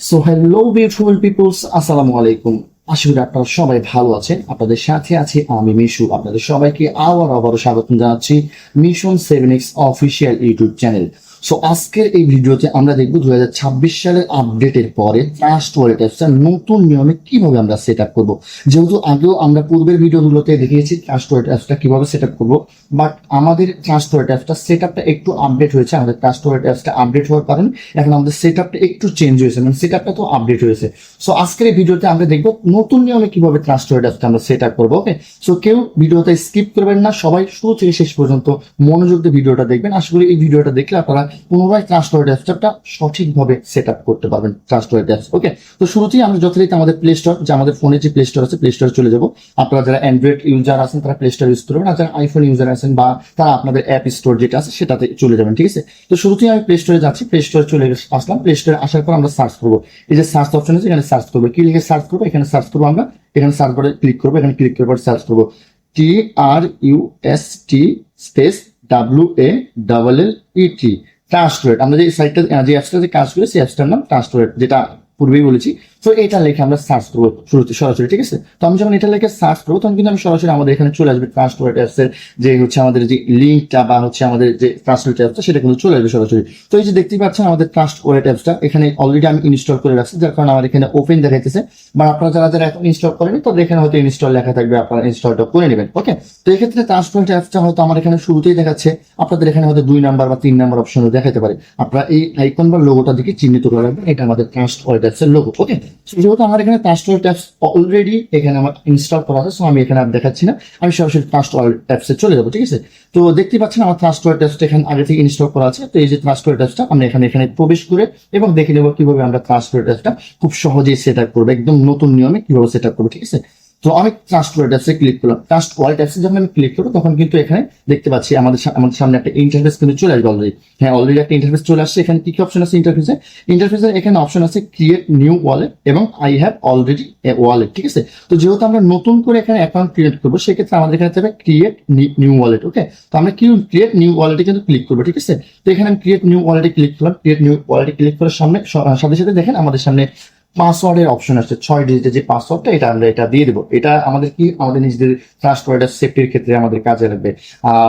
So hello beautiful people's, আসসালামু আলাইকুম। আশা করি আপনারা সবাই ভালো আছেন। আপনাদের সাথে আছি আমি মিশু। আপনাদের সবাইকে আবারও স্বাগত জানাচ্ছি mission 7x official YouTube channel. So আজকের এই ভিডিওতে আমরা দেখব 2026 সালের আপডেটের পরে ট্রাস্ট ওয়ালেট অ্যাপসটা নতুন নিয়মে কিভাবে আমরা সেট আপ করবো। যেহেতু আগেও আমরা পূর্বের ভিডিওগুলোতে দেখিয়েছি ট্রাস্ট ওয়ালেট অ্যাপসটা কিভাবে সেট আপ করবো, বাট আমাদের ট্রাস্ট ওয়ালেট অ্যাপসটা সেট আপটা একটু আপডেট হয়েছে। আমাদের ট্রাস্ট ওয়ালেট অ্যাপসটা আপডেট হওয়ার কারণে এখন আমাদের সেট আপটা একটু চেঞ্জ হয়েছে, মানে সেট আপটা তো আপডেট হয়েছে। সো আজকের এই ভিডিওতে আমরা দেখবো নতুন নিয়মে কিভাবে ট্রাস্ট ওয়ালেট অ্যাপসটা আমরা সেট আপ করবো। ওকে, সো কেউ ভিডিওটা স্কিপ করবেন না, সবাই শুরু থেকে শেষ পর্যন্ত মনোযোগ দিয়ে ভিডিওটা দেখবেন। আশা করি এই ভিডিওটা দেখলে আপনারা পুনরায় ট্রাস্ট ওয়ালেট অ্যাপসটা সঠিকভাবে সেট আপ করতে পারবেন ট্রাস্ট ওয়ালেট অ্যাপস। ওকে, তো শুরুতেই আমরা যথারীতি আমাদের প্লে স্টোর, যে আমাদের ফোনে যে প্লে স্টোর আছে, প্লে স্টোরে চলে যাবো। আপনারা যারা অ্যান্ড্রয়েড ইউজার আছেন তারা প্লে স্টোর ইউজ করবেন, আর যারা আইফোন ইউজার আছেন বা তারা আপনাদের অ্যাপ স্টোর যেটা আছে সেটাতে চলে যাবেন। ঠিক আছে, তো শুরুতেই আমি প্লে স্টোরে যাচ্ছি। প্লে স্টোরে চলে আসলাম। প্লে স্টোরে আসার পর আমরা সার্চ করবো। এই যে সার্চ অপশন আছে, এখানে সার্চ করবো। কি লিখে সার্চ করবো? এখানে সার্চ করবো আমরা। এখানে সার্চ বারে ক্লিক করবো। এখানে ক্লিক করার পর সার্চ করবো TRUST space WALLET trust wallet. আমরা যে সাইটটা, যে অ্যাপসটা যে কাজ করি সেই অ্যাপসটার নাম ট্রাস্ট ওয়ালেট, যেটা পূর্বেই বলেছি। তো এটা লিখে আমরা সার্চ করবো শুরুতে সরাসরি। ঠিক আছে, তো আমি যখন এটা লিখে সার্চ করবো তখন কিন্তু আমি সরাসরি আমাদের এখানে চলে আসবে ট্রাস্ট ওয়ালেট অ্যাপসের যে হচ্ছে আমাদের যে লিঙ্কটা বা হচ্ছে আমাদের যে ট্রাস্ট ওয়ালেট অ্যাপসটা, সেটা কিন্তু চলে আসবে সরাসরি। তো এই যে দেখতেই পাচ্ছেন আমাদের ট্রাস্ট ওয়ালেট অ্যাপসটা এখানে অলরেডি আমি ইনস্টল করে রাখছি, যার কারণে আমার এখানে ওপেন দেখাইতেছে। বা আপনারা যারা যারা এখন ইনস্টল করেনি তাদের এখানে হয়তো ইনস্টল লেখা থাকবে, আপনারা ইনস্টলটা করে নেবেন। ওকে, তো এক্ষেত্রে ট্রাস্ট ওয়ালেট অ্যাপসটা হয়তো আমার এখানে শুরুতেই দেখাচ্ছে, আপনাদের এখানে হয়তো 2 নাম্বার বা 3 নাম্বার অপশনও দেখাতে পারে। আপনারা এই আইকন বা লোগোটা দিকে চিহ্নিত করে রাখবেন, এটা আমাদের ট্রাস্ট ওয়ালেট অ্যাপসের লোগো। ওকে, যেহেতু আমার এখানে ট্রাস্ট ওয়ালেট অ্যাপস অলরেডি এখানে আমার ইনস্টল করা আছে, সো আমি এখানে আর দেখাচ্ছি না, আমি সরাসরি ট্রাস্ট ওয়ালেট অ্যাপসে চলে যাবো। ঠিক আছে, তো দেখতে পাচ্ছেন আমার ট্রাস্ট ওয়ালেট অ্যাপসটা এখানে আগে থেকে ইনস্টল করা আছে। তো এই যে ট্রাস্ট ওয়ালেট অ্যাপসটা আমরা এখানে প্রবেশ করে এবং দেখে নেবো কিভাবে আমরা ট্রাস্ট ওয়ালেট অ্যাপসটা খুব সহজেই সেট আপ করবো, একদম নতুন নিয়মে কিভাবে সেট আপ করবো। ঠিক আছে, তো আমি ট্রাস্ট ওয়ালেট অ্যাপসে ক্লিক করলাম। ট্রাস্ট ওয়ালেট অ্যাপসে যখন আমি ক্লিক করবো তখন কিন্তু এখানে দেখতে পাচ্ছি আমাদের সামনে একটা ইন্টারফেস কিন্তু চলে আসবে অলরেডি। হ্যাঁ, অলরেডি একটা ইন্টারফেস চলে আসছে। এখানে কি কি অপশন আছে ইন্টারফেসে এখানে অপশন আছে ক্রিয়েট নিউ ওয়ালেট এবং I have already A wallet. ঠিক আছে, তো যেহেতু আমরা নতুন করে এখানে অ্যাকাউন্ট ক্রিয়েট করবো, সেক্ষেত্রে আমাদের এখানে থাকবে ক্রিয়েট নিউ ওয়ালেট। ওকে, তো আমরা ক্রিয়েট নিউ ওয়ালেটে কিন্তু ক্লিক করবো। ঠিক আছে, তো এখানে আমি ক্রিয়েট নিউ ওয়ালেটে ক্লিক করলাম। ক্রিয়েট নিউ ওয়ালেটে ক্লিক করার সাথে সাথে দেখেন আমাদের সামনে পাসওয়ার্ডের অপশন আসছে। 6 ডিজিটের যে পাসওয়ার্ডটা, এটা আমরা এটা দিয়ে দেবো। এটা আমাদের কি আমাদের নিজেদের ট্রাস্ট ওয়ালেট সেফটির ক্ষেত্রে আমাদের কাজে লাগবে।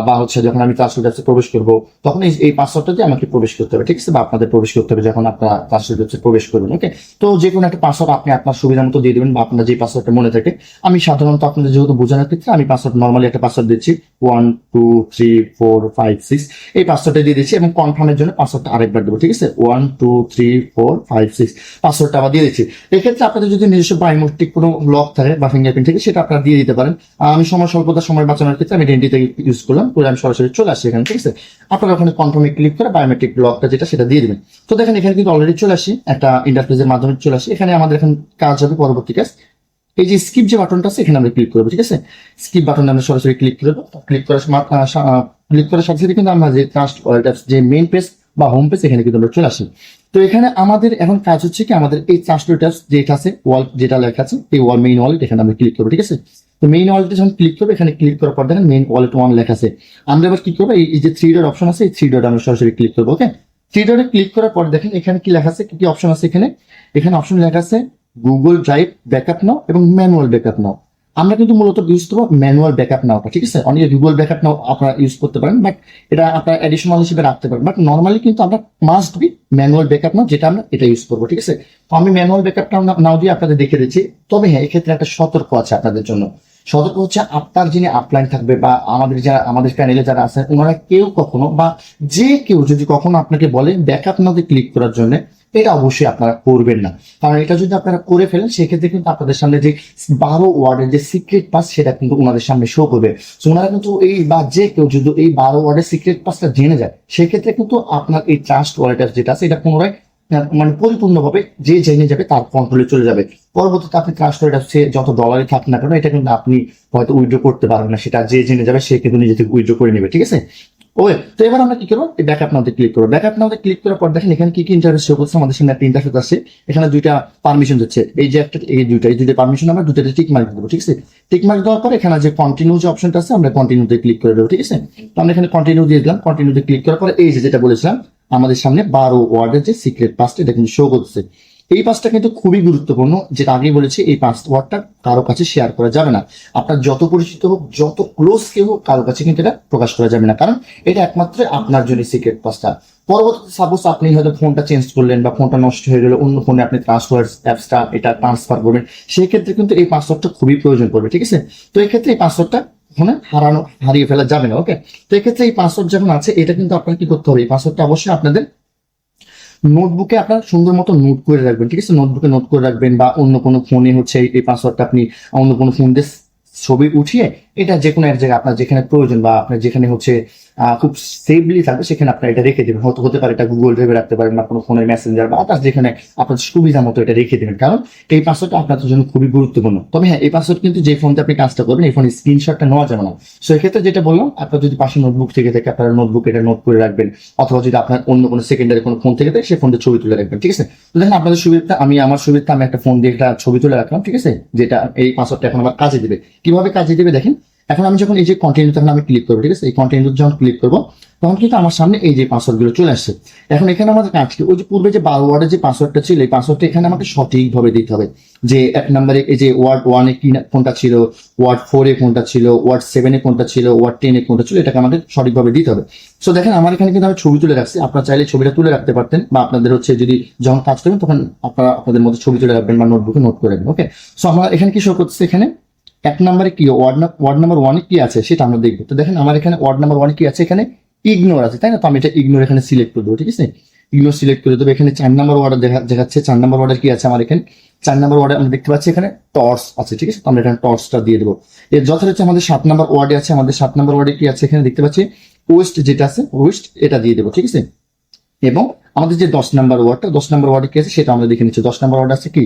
বা হচ্ছে যখন আমি ট্রাস্ট ওয়ালেট প্রবেশ করবো তখন এই পাসওয়ার্ডটা দিয়ে আমাকে প্রবেশ করতে হবে। ঠিক আছে, বা আপনাদের প্রবেশ করতে হবে যখন আপনারা ট্রাস্ট ওয়ালেট প্রবেশ করবেন। ওকে, তো যে কোনো একটা পাসওয়ার্ড আপনি আপনার সুবিধা মতো দিয়ে দেবেন, বা আপনার যে পাসওয়ার্ডটা মনে থাকে। আমি সাধারণত আপনাদের যেহেতু বোঝানোর ক্ষেত্রে আমি পাসওয়ার্ড নর্মালি একটা পাসওয়ার্ড দিচ্ছি 1 2 3 4 5 6, এই পাসওয়ার্ডটা দিয়ে দিচ্ছি এবং কনফার্মের জন্য পাসওয়ার্ডটা আরেকবার দেবো। ঠিক আছে, 1 2 3 4 5 6 পাসওয়ার্ডটা আবার দিয়ে দিচ্ছি। এক্ষেত্রে আপনাদের যদি নিজস্ব বায়োমেট্রিক কোনো লক থাকে বা ফিঙ্গারপ্রিন্ট থাকে সেটা আপনারা দিয়ে দিতে পারেন। আমি সময় বাঁচানোর ক্ষেত্রে আমি আইডেন্টিটি ইউজ করলাম, করে আমি সরাসরি চলে আসি এখানে। ঠিক আছে, আপনারা ওখানে কনফার্মে ক্লিক করে বায়োমেট্রিক লকটা যেটা সেটা দিয়ে দিবেন। তো দেখেন এখানে কিন্তু অলরেডি চলে আসি, একটা ইন্টারফেসের মাধ্যমে চলে আসি। এখানে আমাদের এখন কাজ হবে পরবর্তী কাজ, এই যে স্কিপ যে বাটনটা আছে এখানে আমরা ক্লিক করবো। ঠিক আছে, স্কিপ বাটনে আমরা সরাসরি ক্লিক করবো। ক্লিক করার সাথে সাথে কিন্তু আমরা যে ট্রাস্ট ওয়ালেট অ্যাপস যে মেইন পেজ বা হোম পেজ, এখানে কিন্তু আমরা চলে আসি। তো এখানে আমাদের এখন কাজ হচ্ছে কি, আমাদের এই ট্রাস্ট ওয়ালেট অ্যাপস যেটা আছে ওয়ালেট যেটা লেখা আছে এই মেইন ওয়ালেট, এখানে আমরা ক্লিক করবো। ঠিক আছে, তো মেইন ওয়ালেটে যখন ক্লিক করবো, এখানে ক্লিক করার পর দেখেন মেইন ওয়ালেট 1 লেখা আছে। আমরা এবার কি করবো, এই যে 3 ডট অপশন আছে, এই 3 ডট আমরা সরাসরি ক্লিক করবো। ওকে, 3 ডটে ক্লিক করার পর দেখেন এখানে কি লেখা আছে, কি কি অপশন আছে এখানে অপশন লেখা আছে গুগল ড্রাইভ ব্যাকআপ নাও এবং ম্যানুয়াল ব্যাকআপ নাও। আমরা কিন্তু মূলত ইউজ করবো ম্যানুয়াল ব্যাকআপ নাওটা। ঠিক আছে, অনেকে গুগল ব্যাকআপ নাও আপনারা ইউজ করতে পারেন, বাট এটা আপনারা এডিশনাল হিসেবে রাখতে পারেন, বাট নর্মালি কিন্তু আমরা মাস্ট বি ম্যানুয়াল ব্যাকআপ নাও, যেটা আমরা এটা ইউজ করবো। ঠিক আছে, তো আমি ম্যানুয়াল ব্যাকআপ নাও দিয়ে আপনাদের দেখে দিচ্ছি। তবে হ্যাঁ, এক্ষেত্রে একটা সতর্ক আছে আপনাদের জন্য। সতর্ক হচ্ছে আপনার যিনি আপলাইন থাকবে বা আমাদের প্যানেলে যারা আছেন, ওনারা কেউ কখনো বা যে কেউ যদি কখনো আপনাকে বলে ব্যাকআপ নাওতে ক্লিক করার জন্য, এটা অবশ্যই আপনারা করবেন না। কারণ এটা যদি আপনারা করে ফেলেন সেক্ষেত্রে কিন্তু আপনাদের সামনে যে 12 ওয়ার্ডের যে সিক্রেট পাস সেটা কিন্তু ওনাদের সামনে শো করবে। ওনারা কিন্তু এই বা যে কেউ যদি এই 12 ওয়ার্ডের সিক্রেট পাসটা জেনে যায়, সেক্ষেত্রে কিন্তু আপনার এই ট্রাস্ট ওয়ালেট যেটা আছে এটা পুনরায় মানে পরিপূর্ণভাবে যে জেনে যাবে তার কন্ট্রোলে চলে যাবে। পরবর্তীতে আপনি ট্রাস্ট ওয়ালেট অ্যাপসে যত ডলারই থাক না কেন, এটা কিন্তু আপনি হয়তো উইথড্র করতে পারবেন না, সেটা যে জেনে যাবে সে কিন্তু নিজে থেকে উইথড্র করে নেবে। ঠিক আছে, ওকে, তো এবার আমরা কি করবো, এই ব্যাকআপ নাওতে ক্লিক করবো। ব্যাকআপ নাওতে ক্লিক করার পর দেখেন এখানে কি কি ইন্টারফেস শো করছে। আমাদের সামনে একটা ইন্টারফেস আছে, এখানে 2টা পারমিশন দিচ্ছে। এই যে একটা এই দুইটা পারমিশন আমরা দুটাতে টিক মার্ক দেবো। ঠিক আছে, টিক মার্ক দেওয়ার পর এখানে যে কন্টিনিউ যে অপশনটা আছে আমরা কন্টিনিউতে ক্লিক করে দেবো। ঠিক আছে, তো আমরা এখানে কন্টিনিউ দিয়ে দিলাম। কন্টিনিউতে ক্লিক করার পর এই যে যেটা বলেছিলাম আমাদের সামনে 12 ওয়ার্ডের যে সিক্রেট পাসটা এটা কিন্তু শো করছে। এই পাসটা কিন্তু খুবই গুরুত্বপূর্ণ, যেটা আগেই বলেছি, এই পাসওয়ার্ডটা কারো কাছে শেয়ার করা যাবে না। আপনার যত পরিচিত হোক, যত ক্লোজ কেউ হোক, কারো কাছে কিন্তু এটা প্রকাশ করা যাবে না, কারণ এটা একমাত্র আপনার জন্য সিক্রেট পাসটা। পরবর্তীতে সাপোজ আপনি হয়তো ফোনটা চেঞ্জ করলেন বা ফোনটা নষ্ট হয়ে গেল, অন্য ফোনে আপনি ট্রান্সফার অ্যাপসটা এটা ট্রান্সফার করবেন, সেই ক্ষেত্রে কিন্তু এই পাসওয়ার্ডটা খুবই প্রয়োজন পড়বে, ঠিক আছে? তো এই ক্ষেত্রে এই পাসওয়ার্ডটা ওখানে হারিয়ে ফেলা যাবে না, ওকে? তো এক্ষেত্রে এই পাসওয়ার্ড যখন আছে, এটা কিন্তু আপনার কি করতে হবে, এই পাসওয়ার্ডটা অবশ্যই আপনাদের নোটবুকে আপনার সুন্দর মতো নোট করে রাখবেন, ঠিক আছে? নোটবুকে নোট করে রাখবেন, বা অন্য কোনো ফোনে হচ্ছে এই পাসওয়ার্ডটা আপনি অন্য কোনো ফোন দিয়ে ছবি উঠিয়ে এটা যে কোনো এক জায়গায় আপনার যেখানে প্রয়োজন বা আপনার যেখানে হচ্ছে খুব সেফলি থাকবে সেখানে আপনার এটা রেখে দেবেন। হয়তো হতে পারে এটা গুগল ড্রাইভে রাখতে পারেন বা কোনো ফোনের মেসেঞ্জার বা আদার্স যেখানে আপনার সুবিধা মতো এটা রেখে দেবেন, কারণ এই পাসওয়ার্ডটা আপনাদের জন্য খুবই গুরুত্বপূর্ণ। তবে হ্যাঁ, এই পাসওয়ার্ড কিন্তু যে ফোনতে আপনি কাজটা করবেন এই ফোনের স্ক্রিনশটটা নেওয়া যাবে না। সো এক্ষেত্রে যেটা বললাম, আপনার যদি পাশে নোটবুক থেকে থাকে আপনার নোটবুক এটা নোট করে রাখবেন, অথবা যদি আপনার অন্য কোনো সেকেন্ডারি কোনো ফোন থেকে থাকে সেই ফোনটা ছবি তুলে রাখবেন, ঠিক আছে? তো দেখেন আপনাদের সুবিধা, আমার সুবিধা, আমি একটা ফোন দিয়ে একটা ছবি তুলে রাখলাম, ঠিক আছে? যেটা এই পাসওয়ার্ডটা এখন আমার কাজে দেবে। কিভাবে কাজে দেবে দেখেন, এখন আমি যখন এই যে কন্টিনিউ, তখন আমি ক্লিক করবো, ঠিক আছে? এই কন্টিনিউ যখন ক্লিক করবো তখন কিন্তু আমার সামনে এই যে পাসওয়ার্ড গুলো চলে আসছে। এখন এখানে আমাদের কাজ কি, ওই যে পূর্বে যে 12 ওয়ার্ডের যে পাসওয়ার্ডটা ছিল, এই পাসওয়ার্ডটা এখানে আমাকে সঠিকভাবে দিতে হবে। যে এক নম্বরে এই যে ওয়ার্ড 1 এ কি কোনটা ছিল, ওয়ার্ড 4 এ কোনটা ছিল, ওয়ার্ড 7 এ কোনটা ছিল, ওয়ার্ড 10 এ কোনটা ছিল, এটাকে আমাদের সঠিকভাবে দিতে হবে। সো দেখেন আমার এখানে কিন্তু আমি ছবি তুলে রাখছি, আপনারা চাইলে ছবিটা তুলে রাখতে পারতেন, বা আপনাদের হচ্ছে যদি যখন কাজ করবেন তখন আপনারা আপনাদের মধ্যে ছবি তুলে রাখবেন বা নোটবুকে নোট করে রাখবেন, ওকে? সো আমরা এখানে কি শো করতেছে, এখানে এক নম্বরে কি ওয়ার্ড নাম্বার 1 এ কি আছে সেটা আমরা দেখবো। তো দেখেন আমার এখানে ওয়ার্ড নাম্বার 1 এ কি আছে, এখানে ইগনোর আছে, তাই না? তো আমি এটা ইগনোর এখানে সিলেক্ট করে দেবো, ঠিক আছে? ইগনোর সিলেক্ট করে দেবো। এখানে 4 নাম্বার ওয়ার্ড দেখাচ্ছে, 4 নাম্বার ওয়ার্ডের কি আছে আমার এখানে, 4 নাম্বার ওয়ার্ডে আমরা দেখতে পাচ্ছি এখানে টর্চ আছে, ঠিক আছে? তো আমরা এখানে টর্চটা দিয়ে দেবো। এর যথারীতি আমাদের 7 নাম্বার ওয়ার্ডে আছে, আমাদের 7 নাম্বার ওয়ার্ডে কি আছে এখানে দেখতে পাচ্ছি ওয়েস্ট, যেটা আছে ওয়েস্ট, এটা দিয়ে দেবো, ঠিক আছে? এবং আমাদের যে 10 নাম্বার ওয়ার্ডটা, 10 নাম্বার ওয়ার্ডে কি আছে সেটা আমরা দেখে নিচ্ছি। 10 নাম্বার ওয়ার্ড আছে কি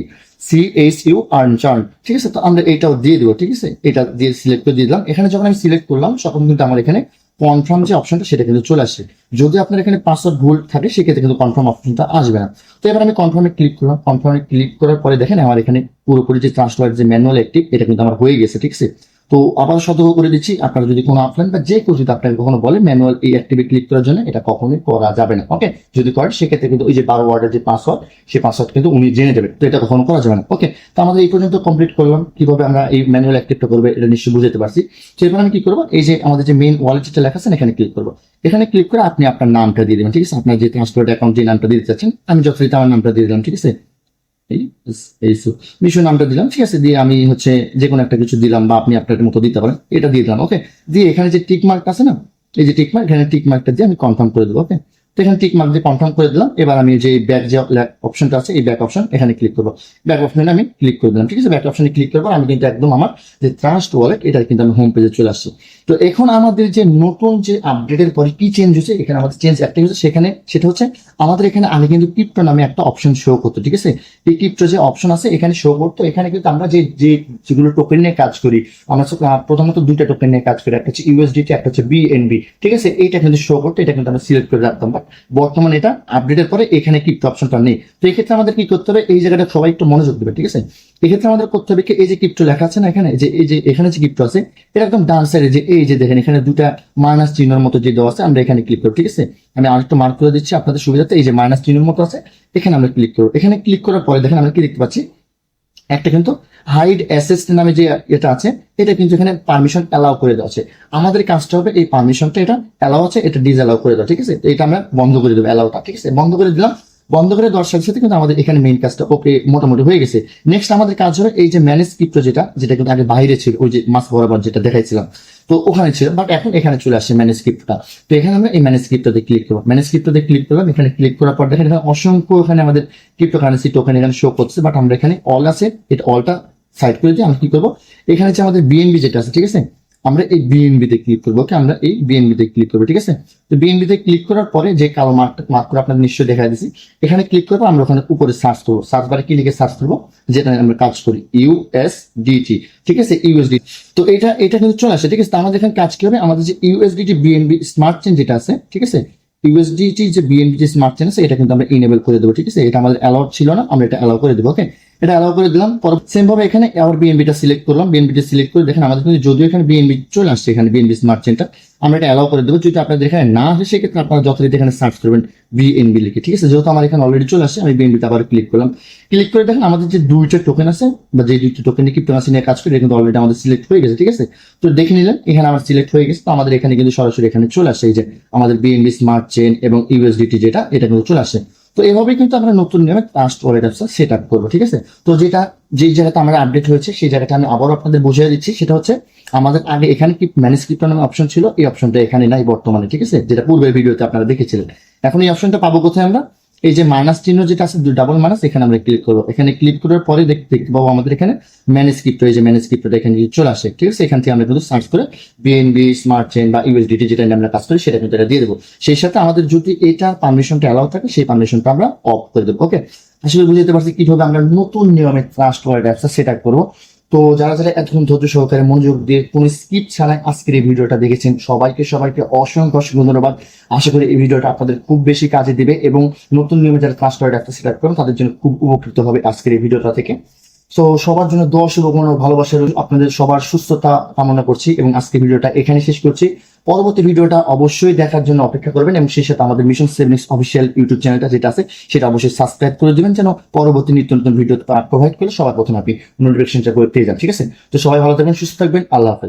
CHU আর্ন চার্ন, ঠিক আছে? তো আমরা এটাও দিয়ে দেবো, ঠিক আছে? এটা দিয়ে সিলেক্ট করে দিয়ে দিলাম। এখানে যখন আমি সিলেক্ট করলাম তখন কিন্তু আমার এখানে কনফার্ম যে অপশনটা সেটা কিন্তু চলে আসে। যদি আপনার এখানে পাসওয়ার্ড ভুল থাকে সেক্ষেত্রে কিন্তু কনফার্ম অপশনটা আসবে না। তো এবার আমি কনফার্মে ক্লিক করলাম। কনফার্মে ক্লিক করার পরে দেখেন আমার এখানে পুরোপুরি যে ট্রান্সফার যে ম্যানুয়াল অ্যাক্টিভ এটা কিন্তু আমার হয়ে গেছে, ঠিক আছে? তো আবার সতর্ক করে দিচ্ছি, আপনারা যদি কোনো অফলাইন বা যে কেউ যদি আপনাকে কখনো বলে ম্যানুয়াল এই অ্যাক্টিভে ক্লিক করার জন্য, এটা কখনোই করা যাবে না, ওকে? যদি করেন সেক্ষেত্রে কিন্তু ওই যে 12 ওয়ার্ডের যে পাসওয়ার্ড, সেই পাসওয়ার্ড কিন্তু উনি জেনে যাবেন, তো এটা কখনো করা যাবে না, ওকে? তো আমাদের এই পর্যন্ত কমপ্লিট করলাম। কিভাবে আমরা এই ম্যানুয়াল অ্যাক্টিভটা করবো এটা নিশ্চয়ই বুঝতে পারছি। তো এবার আমি কি করবো, এই যে আমাদের যে মেইন ওয়ালেট যেটা লেখা আছে এখানে ক্লিক করবো। এখানে ক্লিক করে আপনি আপনার নামটা দিয়ে দেবেন, ঠিক আছে? আপনার যে ট্রান্সপোর্ট অ্যাকাউন্ট যে নামটা দিতে চাচ্ছেন, আমি যথারীতি আমার নামটা দিয়ে দিলাম, ঠিক আছে? মিশু নামটা দিলাম, ঠিক আছে? দিয়ে আমি হচ্ছে যে কোনো একটা কিছু দিলাম, বা আপনি আপনার মতো দিতে পারেন, এটা দিয়ে দিলাম, ওকে? দিয়ে এখানে যে টিক মার্ক আছে না, এই যে টিক মার্ক, এখানে টিক মার্কটা দিয়ে আমি কনফার্ম করে দেবো, ওকে? তো এখানে টিক মার্ক দিয়ে কনফার্ম করে দিলাম। এবার আমি যে ব্যাক যে অপশনটা আছে এই ব্যাক অপশন এখানে ক্লিক করবো। ব্যাক অপশনে আমি ক্লিক করে দিলাম, ঠিক আছে? ব্যাক অপশনে ক্লিক করবো, আমি কিন্তু একদম আমার যে ট্রাস্ট ওয়ালেট এটা কিন্তু আমি হোম পেজে চলে আসছি। তো এখন আমাদের যে নতুন যে আপডেটের পরে কি চেঞ্জ হচ্ছে, এখানে আমাদের চেঞ্জ একটাই হচ্ছে, সেখানে সেটা হচ্ছে আমাদের এখানে আগে কিন্তু ক্রিপ্টো নামে একটা অপশন শো করতো, ঠিক আছে? এই ক্রিপ্টো যে অপশন আছে এখানে শো করতো। এখানে কিন্তু আমরা যেগুলো টোকেন নিয়ে কাজ করি, আমরা প্রথমত দুইটা টোকেন নিয়ে কাজ করি, একটা হচ্ছে ইউএসডিটি, একটা হচ্ছে বিএনবি, ঠিক আছে? এইটা কিন্তু শো করতো, এটা কিন্তু আমরা সিলেক্ট করে রাখতাম, বাট বর্তমানে এটা আপডেটের পরে এখানে ক্রিপ্টো অপশনটা নেই। তো এই ক্ষেত্রে আমাদের কি করতে হবে, এই জায়গাটা সবাই একটু মনোযোগ দেবে, ঠিক আছে? এক্ষেত্রে আমাদের করতে হবে কি, এই যে ক্রিপ্টো লেখা আছে না এখানে, যে এই যে এখানে যে ক্রিপ্টো আছে এটা একদম ডান সাইডে যে এই যে দেখেন এখানে দুটা মাইনাস চিহ্নের মতো যে দেওয়া আছে, আমরা এখানে ক্লিক করবো, ঠিক আছে? আমি আরেকটু মার্ক করে দিচ্ছি আপনাদের সুবিধাতে, এই যে মাইনাস চিহ্নের মতো আছে এখানে আমরা ক্লিক করবো। এখানে ক্লিক করার পরে দেখেন আমরা কি দেখতে পাচ্ছি, একটা কিন্তু হাইড অ্যাসেস নামে যে এটা আছে এটা কিন্তু এখানে পারমিশন অ্যালাউ করে দেওয়া আছে। আমাদের কাজটা হবে এই পারমিশনটা, এটা অ্যালাউ আছে এটা ডিসঅ্যালাউ করে দেওয়া, ঠিক আছে? তো এটা আমরা বন্ধ করে দেবো, অ্যালাউটা, ঠিক আছে? বন্ধ করে দিলাম। বন্ধ করে দেওয়ার সাথে সাথে কিন্তু আমাদের এখানে মেইন কাজটা ওকে মোটামুটি হয়ে গেছে। নেক্সট আমাদের কাজ হবে এই যে ম্যানেজ ক্রিপ্টো যেটা কিন্তু আগে বাইরে ছিল, ওই যে মাস বরাবর যেটা দেখাইছিলাম, তো ওখানে ছিল, বাট এখন এখানে চলে আসছে ম্যানেজ ক্রিপ্টোটা। তো এখানে আমরা এই ম্যানেজ ক্রিপ্টোতে ক্লিক করবো। ম্যানেজ ক্রিপ্টোতে ক্লিক করলাম। এখানে ক্লিক করার পর দেখেন এখানে অসংখ্য এখানে আমাদের ক্রিপ্টোকারেন্সি টোকেন এখানে শো করছে, বাট আমরা এখানে অল আছে, এটা অলটা সাইড করে দিয়ে আমরা কি করবো, এখানে হচ্ছে আমাদের বিএনবি যেটা আছে, ঠিক আছে? আমরা এই বিএনবি তে ক্লিক করবো, ওকে? আমরা এই বিএনবি তে ক্লিক করবো, ঠিক আছে? তো বিএনবি তে ক্লিক করার পরে যে কালো মার্ক করে আপনার নিশ্চয়ই দেখা দিচ্ছি, এখানে ক্লিক করবো। আমরা ওখানে উপরে সার্চ করবো, সার্চ বারে কি লিখে সার্চ করবো, যেটা আমরা কাজ করি ইউএসডিটি, ঠিক আছে? ইউএসডি। তো এটা কিন্তু চলে আসে, ঠিক আছে? তো আমাদের এখানে কাজ কি হবে, আমাদের যে ইউএসডিটি বিএনবি স্মার্ট চেন যেটা আছে, ঠিক আছে? ইউএসডিটি যে বিএনবি যে স্মার্ট চেন আছে এটা কিন্তু আমরা ইনেবল করে দেবো, ঠিক আছে? এটা আমাদের অ্যালাউড ছিল না, আমরা এটা অ্যালাউ করে দেবো, ওকে? এটা অ্যালাউ করে দিলাম। সেম ভাবে এখানে আবার বিএনবিটা সিলেক্ট করলাম, বিএনবিটা সিলেক্ট করে দেখেন আমাদের কিন্তু যদিও এখানে বিএনবি চলে আসছে, এখানে বিএনবি স্মার্ট চেনটা আমরা এটা অ্যালাউ করে দেবো। যদি আপনাদের এখানে না আসে সেক্ষেত্রে আপনারা যথারীতি এখানে সার্চ করবেন বিএনবি লিখে, ঠিক আছে। যেহেতু আমার এখানে অলরেডি চলে আসছে, আমি বিএনবিতে আবার ক্লিক করলাম। ক্লিক করে দেখেন আমাদের যে দুইটা টোকেন আছে বা যে দুইটা টোকেন ক্রিপ্টোকারেন্সি নিয়ে কাজ করে এটা কিন্তু অলরেডি আমাদের সিলেক্ট হয়ে গেছে, ঠিক আছে। তো দেখে নিলেন এখানে আমার সিলেক্ট হয়ে গেছে। তো আমাদের এখানে কিন্তু সরাসরি এখানে চলে আসে এই যে আমাদের বিএনবি স্মার্ট চেন এবং ইউএসডিটি যেটা, এটা কিন্তু চলে আসে। তো এভাবেই কিন্তু আমরা নতুন নিয়মে ট্রাস্ট ওয়ালেট অ্যাপসটা সেট আপ করবো, ঠিক আছে। তো যেটা যেই জায়গাতে আমার আপডেট হয়েছে সেই জায়গাটা আমি আবারও আপনাদের বুঝিয়ে দিচ্ছি। সেটা হচ্ছে আমাদের আগে এখানে কি ম্যানেজ ক্রিপ্টো নামে অপশন ছিল, এই অপশনটা এখানে নাই বর্তমানে, ঠিক আছে, যেটা পূর্বের ভিডিওতে আপনারা দেখেছিলেন। এখন এই অপশনটা পাবো কোথায় আমরা? এই যে মাইনাস চিহ্ন যেটা আছে, ডাবল মাইনাস, এখানে আমরা ক্লিক করবো। এখানে ক্লিক করার পরে দেখতে পাবো আমাদের এখানে ম্যানেজ ক্রিপ্টো, এই যে ম্যানেজ ক্রিপ্টোটা এখানে চলে আসে, ঠিক আছে। এখান থেকে আমরা কিন্তু সার্চ করে বিএনবি স্মার্ট চেন বা ইউএসডিটি যেটা নিয়ে আমরা কাজ করি সেটা কিন্তু এটা দিয়ে দেবো। সেই সাথে আমাদের যদি এটা পারমিশনটা অ্যালাউ থাকে সেই পারমিশনটা আমরা অফ করে দেবো। ওকে, আশা করি বুঝতে পারছি কিভাবে আমরা নতুন নিয়মে ট্রাস্ট ওয়ালেট অ্যাপসটা সেট আপ করবো। তো যারা যারা এতক্ষণ ধৈর্য সহকারে মনোযোগ দিয়ে কোনো স্কিপ ছাড়াই আজকের এই ভিডিওটা দেখেছেন, সবাইকে অসংখ্য অসংখ্য ধন্যবাদ। আশা করি এই ভিডিওটা আপনাদের খুব বেশি কাজে দিবে এবং নতুন নিয়মে যারা ট্রাস্ট ওয়ালেট অ্যাপসটা সেট আপ করবেন তাদের জন্য খুব উপকৃত হবে আজকের এই ভিডিওটা থেকে। তো সবার জন্য দোয়া শুভকামনা ও ভালোবাসা রইল। আপনাদের সবার সুস্থতা কামনা করছি এবং আজকের ভিডিওটা এখানে শেষ করছি। পরবর্তী ভিডিওটা অবশ্যই দেখার জন্য অপেক্ষা করবেন এবং সেই সাথে আমাদের মিশন 7x অফিসিয়াল ইউটিউব চ্যানেলটা যেটা আছে সেটা অবশ্যই সাবস্ক্রাইব করে দিবেন, যেন পরবর্তী নিত্য নতুন ভিডিও প্রোভাইড করলে সবার প্রথমে আপনি নোটিফিকেশনটা করে পেয়ে যান, ঠিক আছে। তো সবাই ভালো থাকবেন, সুস্থ থাকবেন, আল্লাহ হাফেজ।